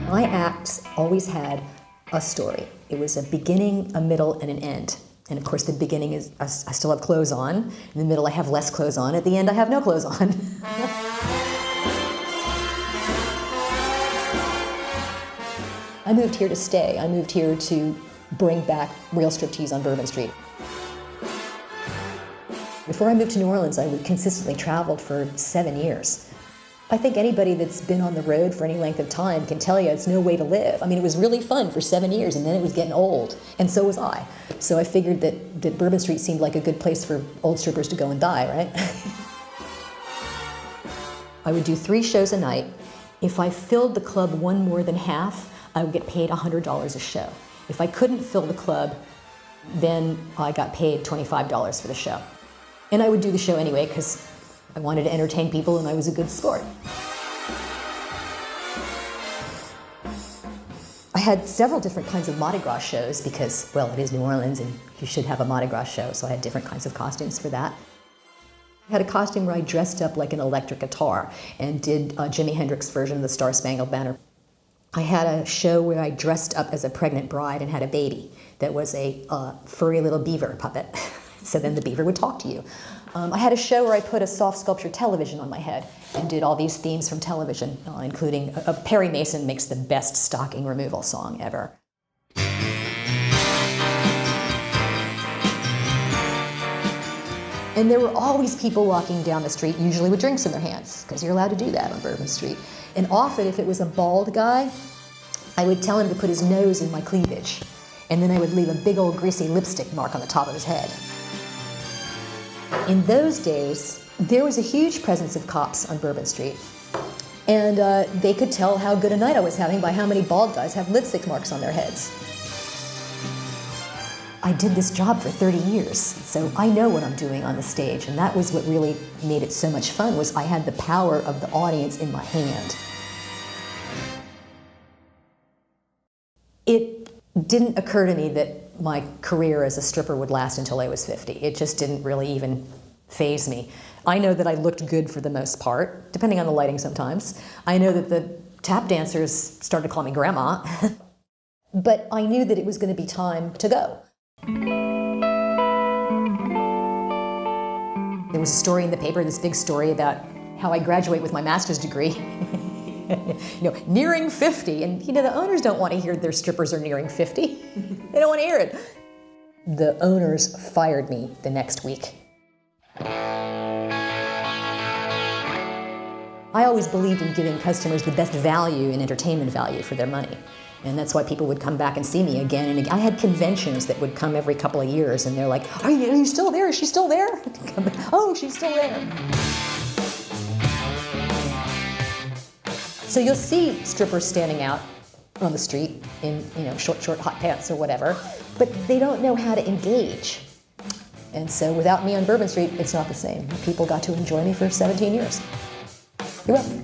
My acts always had a story. It was a beginning, a middle, and an end. And of course the beginning is, I still have clothes on. In the middle I have less clothes on. At the end I have no clothes on. I moved here to stay. I moved here to bring back real striptease on Bourbon Street. Before I moved to New Orleans, I consistently traveled for 7 years. I think anybody that's been on the road for any length of time can tell you it's no way to live. I mean, it was really fun for 7 years, and then it was getting old, and so was I. So I figured that Bourbon Street seemed like a good place for old strippers to go and die, right? I would do 3 shows a night. If I filled the club one more than half, I would get paid $100 a show. If I couldn't fill the club, then I got paid $25 for the show. And I would do the show anyway, because I wanted to entertain people and I was a good sport. I had several different kinds of Mardi Gras shows because, well, it is New Orleans and you should have a Mardi Gras show, so I had different kinds of costumes for that. I had a costume where I dressed up like an electric guitar and did Jimi Hendrix version of the Star Spangled Banner. I had a show where I dressed up as a pregnant bride and had a baby that was a furry little beaver puppet. So then the beaver would talk to you. I had a show where I put a soft sculpture television on my head and did all these themes from television, including Perry Mason makes the best stocking removal song ever. And there were always people walking down the street, usually with drinks in their hands, because you're allowed to do that on Bourbon Street. And often, if it was a bald guy, I would tell him to put his nose in my cleavage. And then I would leave a big old greasy lipstick mark on the top of his head. In those days, there was a huge presence of cops on Bourbon Street. And they could tell how good a night I was having by how many bald guys have lipstick marks on their heads. I did this job for 30 years, so I know what I'm doing on the stage, and that was what really made it so much fun, was I had the power of the audience in my hand. It didn't occur to me that my career as a stripper would last until I was 50. It just didn't really even faze me. I know that I looked good for the most part, depending on the lighting sometimes. I know that the tap dancers started to call me grandma, but I knew that it was going to be time to go. There was a story in the paper, this big story about how I graduate with my master's degree. Nearing 50, and the owners don't want to hear their strippers are nearing 50. They don't want to hear it. The owners fired me the next week. I always believed in giving customers the best value and entertainment value for their money. And that's why people would come back and see me again and again. I had conventions that would come every couple of years, and they're like, are you still there? Is she still there? Oh, she's still there. So you'll see strippers standing out on the street in short hot pants or whatever, but they don't know how to engage. And so without me on Bourbon Street, it's not the same. People got to enjoy me for 17 years. You're welcome.